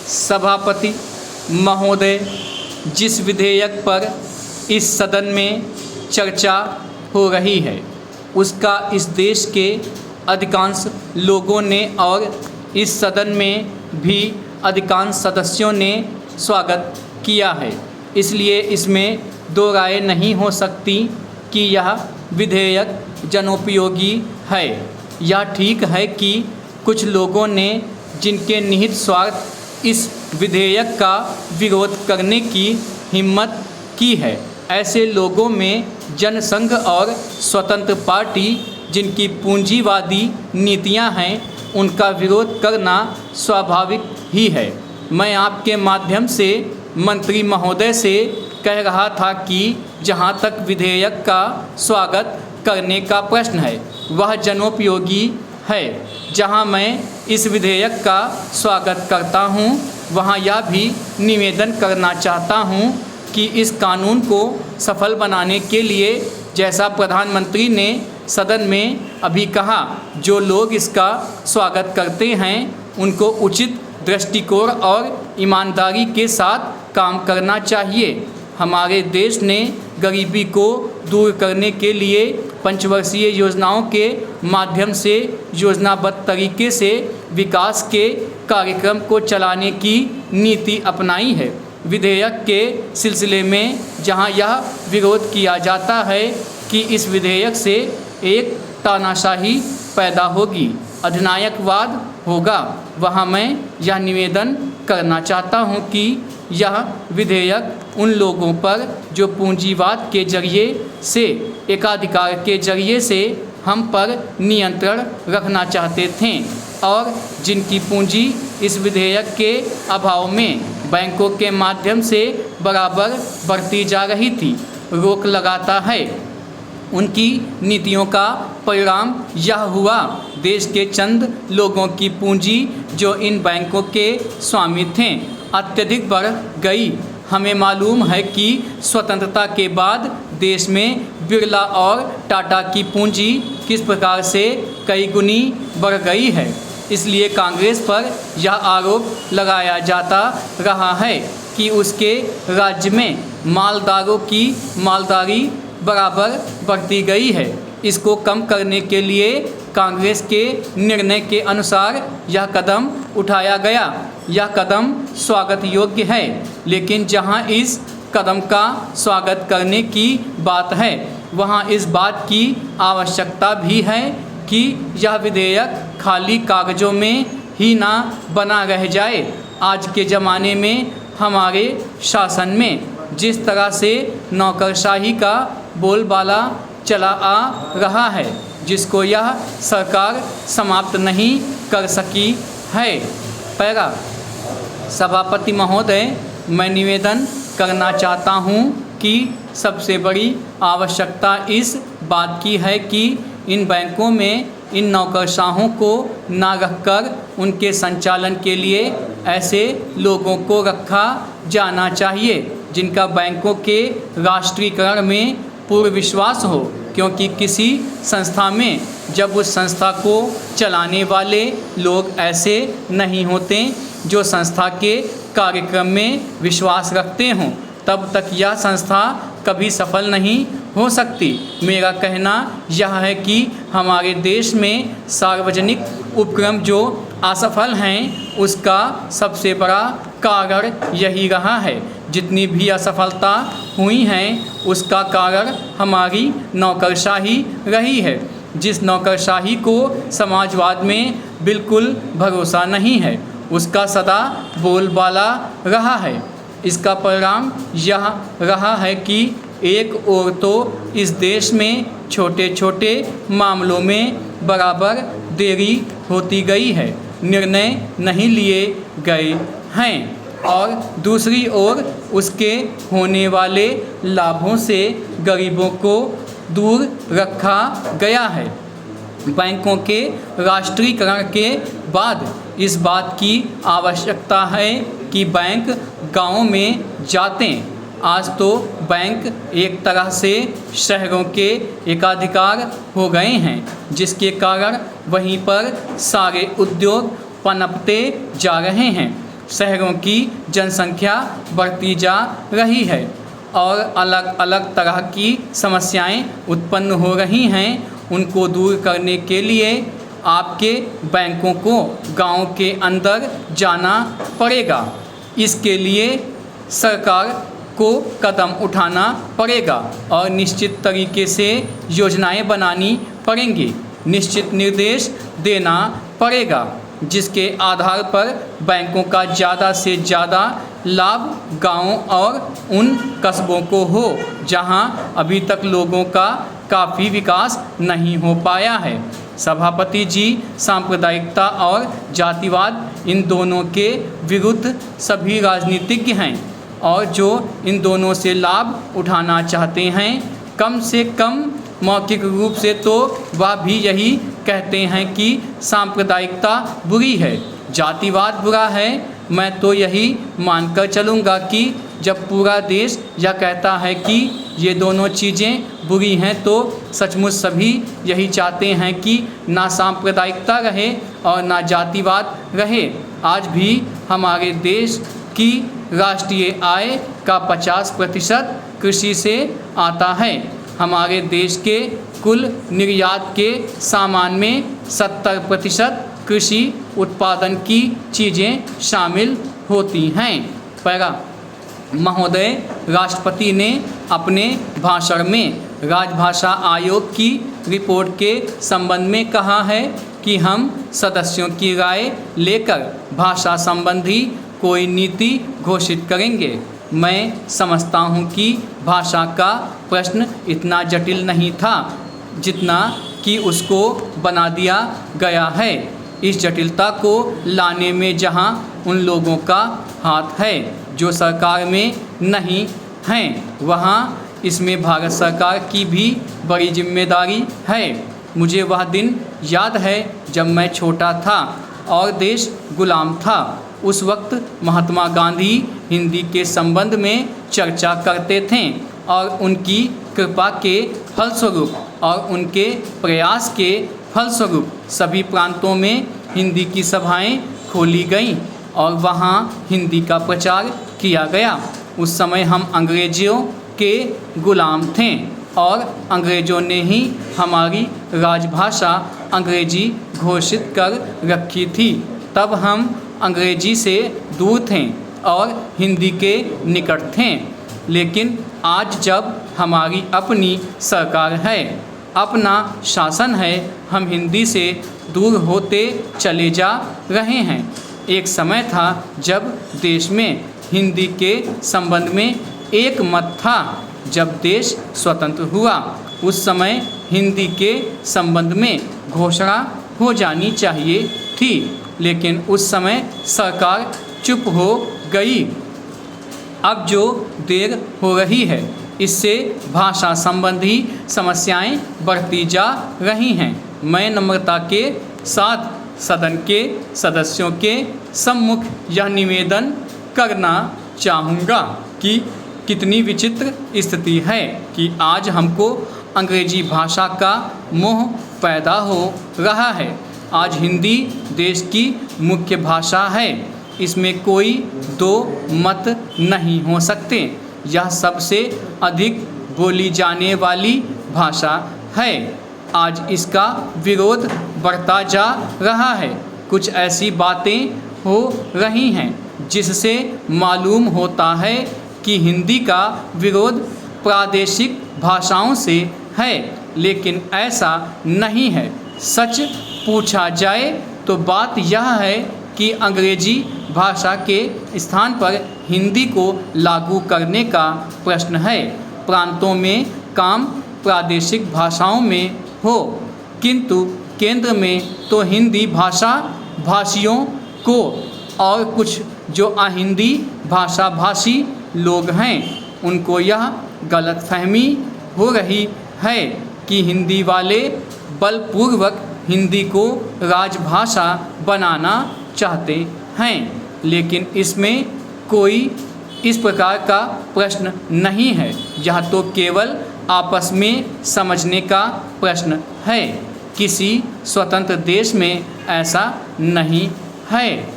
सभापति महोदय, जिस विधेयक पर इस सदन में चर्चा हो रही है उसका इस देश के अधिकांश लोगों ने और इस सदन में भी अधिकांश सदस्यों ने स्वागत किया है। इसलिए इसमें दो राय नहीं हो सकती कि यह विधेयक जनोपयोगी है। यह ठीक है कि कुछ लोगों ने जिनके निहित स्वार्थ इस विधेयक का विरोध करने की हिम्मत की है, ऐसे लोगों में जनसंघ और स्वतंत्र पार्टी जिनकी पूंजीवादी नीतियां हैं, उनका विरोध करना स्वाभाविक ही है। मैं आपके माध्यम से मंत्री महोदय से कह रहा था कि जहां तक विधेयक का स्वागत करने का प्रश्न है वह जनोपयोगी है। जहां मैं इस विधेयक का स्वागत करता हूं, वहां यह भी निवेदन करना चाहता हूं कि इस कानून को सफल बनाने के लिए, जैसा प्रधानमंत्री ने सदन में अभी कहा, जो लोग इसका स्वागत करते हैं उनको उचित दृष्टिकोण और ईमानदारी के साथ काम करना चाहिए। हमारे देश ने गरीबी को दूर करने के लिए पंचवर्षीय योजनाओं के माध्यम से योजनाबद्ध तरीके से विकास के कार्यक्रम को चलाने की नीति अपनाई है। विधेयक के सिलसिले में जहां यह विरोध किया जाता है कि इस विधेयक से एक तानाशाही पैदा होगी, अधिनायकवाद होगा, वहां मैं यह निवेदन करना चाहता हूं कि यह विधेयक उन लोगों पर जो पूंजीवाद के जरिए से, एकाधिकार के जरिए से हम पर नियंत्रण रखना चाहते थे और जिनकी पूंजी इस विधेयक के अभाव में बैंकों के माध्यम से बराबर बढ़ती जा रही थी, रोक लगाता है। उनकी नीतियों का परिणाम यह हुआ, देश के चंद लोगों की पूंजी जो इन बैंकों के स्वामी थे अत्यधिक बढ़ गई। हमें मालूम है कि स्वतंत्रता के बाद देश में बिरला और टाटा की पूंजी किस प्रकार से कई गुनी बढ़ गई है। इसलिए कांग्रेस पर यह आरोप लगाया जाता रहा है कि उसके राज्य में मालदारों की मालदारी बराबर बढ़ती गई है। इसको कम करने के लिए कांग्रेस के निर्णय के अनुसार यह कदम उठाया गया। यह कदम स्वागत योग्य है, लेकिन जहां इस कदम का स्वागत करने की बात है वहां इस बात की आवश्यकता भी है कि यह विधेयक खाली कागजों में ही ना बना रह जाए। आज के ज़माने में हमारे शासन में जिस तरह से नौकरशाही का बोलबाला चला आ रहा है, जिसको यह सरकार समाप्त नहीं कर सकी है। पैरा सभापति महोदय, मैं निवेदन करना चाहता हूं कि सबसे बड़ी आवश्यकता इस बात की है कि इन बैंकों में इन नौकरशाहों को ना रखकर उनके संचालन के लिए ऐसे लोगों को रखा जाना चाहिए जिनका बैंकों के राष्ट्रीयकरण में पूर्ण विश्वास हो, क्योंकि किसी संस्था में जब उस संस्था को चलाने वाले लोग ऐसे नहीं होते जो संस्था के कार्यक्रम में विश्वास रखते हों, तब तक यह संस्था कभी सफल नहीं हो सकती। मेरा कहना यह है कि हमारे देश में सार्वजनिक उपक्रम जो असफल हैं उसका सबसे बड़ा कारण यही रहा है। जितनी भी असफलता हुई हैं उसका कारण हमारी नौकरशाही रही है, जिस नौकरशाही को समाजवाद में बिल्कुल भरोसा नहीं है, उसका सदा बोलबाला रहा है। इसका परिणाम यह रहा है कि एक ओर तो इस देश में छोटे छोटे मामलों में बराबर देरी होती गई है, निर्णय नहीं लिए गए हैं, और दूसरी ओर उसके होने वाले लाभों से गरीबों को दूर रखा गया है। बैंकों के राष्ट्रीयकरण के बाद इस बात की आवश्यकता है कि बैंक गांवों में जाते। आज तो बैंक एक तरह से शहरों के एकाधिकार हो गए हैं, जिसके कारण वहीं पर सारे उद्योग पनपते जा रहे हैं। शहरों की जनसंख्या बढ़ती जा रही है और अलग अलग तरह की समस्याएं उत्पन्न हो रही हैं। उनको दूर करने के लिए आपके बैंकों को गांव के अंदर जाना पड़ेगा। इसके लिए सरकार को कदम उठाना पड़ेगा और निश्चित तरीके से योजनाएं बनानी पड़ेंगी, निश्चित निर्देश देना पड़ेगा, जिसके आधार पर बैंकों का ज़्यादा से ज़्यादा लाभ गाँव और उन कस्बों को हो जहां अभी तक लोगों का काफ़ी विकास नहीं हो पाया है। सभापति जी सांप्रदायिकता और जातिवाद इन दोनों के विरुद्ध सभी राजनीतिज्ञ हैं और जो इन दोनों से लाभ उठाना चाहते हैं, कम से कम मौखिक रूप से तो वह भी यही कहते हैं कि सांप्रदायिकता बुरी है, जातिवाद बुरा है। मैं तो यही मानकर चलूँगा कि जब पूरा देश यह कहता है कि ये दोनों चीज़ें बुरी हैं तो सचमुच सभी यही चाहते हैं कि ना सांप्रदायिकता रहे और ना जातिवाद रहे। आज भी हमारे देश की राष्ट्रीय आय का 50% कृषि से आता है। हमारे देश के कुल निर्यात के सामान में 70% कृषि उत्पादन की चीज़ें शामिल होती हैं। पैरा महोदय राष्ट्रपति ने अपने भाषण में राजभाषा आयोग की रिपोर्ट के संबंध में कहा है कि हम सदस्यों की राय लेकर भाषा संबंधी कोई नीति घोषित करेंगे। मैं समझता हूँ कि भाषा का प्रश्न इतना जटिल नहीं था जितना कि उसको बना दिया गया है। इस जटिलता को लाने में जहाँ उन लोगों का हाथ है जो सरकार में नहीं हैं, वहाँ इसमें भारत सरकार की भी बड़ी जिम्मेदारी है। मुझे वह दिन याद है जब मैं छोटा था और देश गुलाम था। उस वक्त महात्मा गांधी हिंदी के संबंध में चर्चा करते थे और उनकी कृपा के फलस्वरूप और उनके प्रयास के फलस्वरूप सभी प्रांतों में हिंदी की सभाएं खोली गईं और वहाँ हिंदी का प्रचार किया गया। उस समय हम अंग्रेज़ों के गुलाम थे और अंग्रेज़ों ने ही हमारी राजभाषा अंग्रेज़ी घोषित कर रखी थी। तब हम अंग्रेज़ी से दूर थे और हिंदी के निकट थे। लेकिन आज जब हमारी अपनी सरकार है, अपना शासन है, हम हिंदी से दूर होते चले जा रहे हैं। एक समय था जब देश में हिंदी के संबंध में एक मत था। जब देश स्वतंत्र हुआ उस समय हिंदी के संबंध में घोषणा हो जानी चाहिए थी, लेकिन उस समय सरकार चुप हो गई। अब जो देर हो रही है इससे भाषा संबंधी समस्याएं बढ़ती जा रही हैं। मैं नम्रता के साथ सदन के सदस्यों के सम्मुख यह निवेदन करना चाहूँगा कि कितनी विचित्र स्थिति है कि आज हमको अंग्रेजी भाषा का मोह पैदा हो रहा है। आज हिंदी देश की मुख्य भाषा है, इसमें कोई दो मत नहीं हो सकते। यह सबसे अधिक बोली जाने वाली भाषा है। आज इसका विरोध बढ़ता जा रहा है। कुछ ऐसी बातें हो रही हैं जिससे मालूम होता है कि हिंदी का विरोध प्रादेशिक भाषाओं से है, लेकिन ऐसा नहीं है। सच पूछा जाए तो बात यह है कि अंग्रेजी भाषा के स्थान पर हिंदी को लागू करने का प्रश्न है। प्रांतों में काम प्रादेशिक भाषाओं में हो, किंतु केंद्र में तो हिंदी भाषा भाषियों को और कुछ जो अहिंदी भाषा भाषी लोग हैं उनको यह गलतफहमी हो रही है कि हिंदी वाले बलपूर्वक हिंदी को राजभाषा बनाना चाहते हैं, लेकिन इसमें कोई इस प्रकार का प्रश्न नहीं है। यह तो केवल आपस में समझने का प्रश्न है। किसी स्वतंत्र देश में ऐसा नहीं है।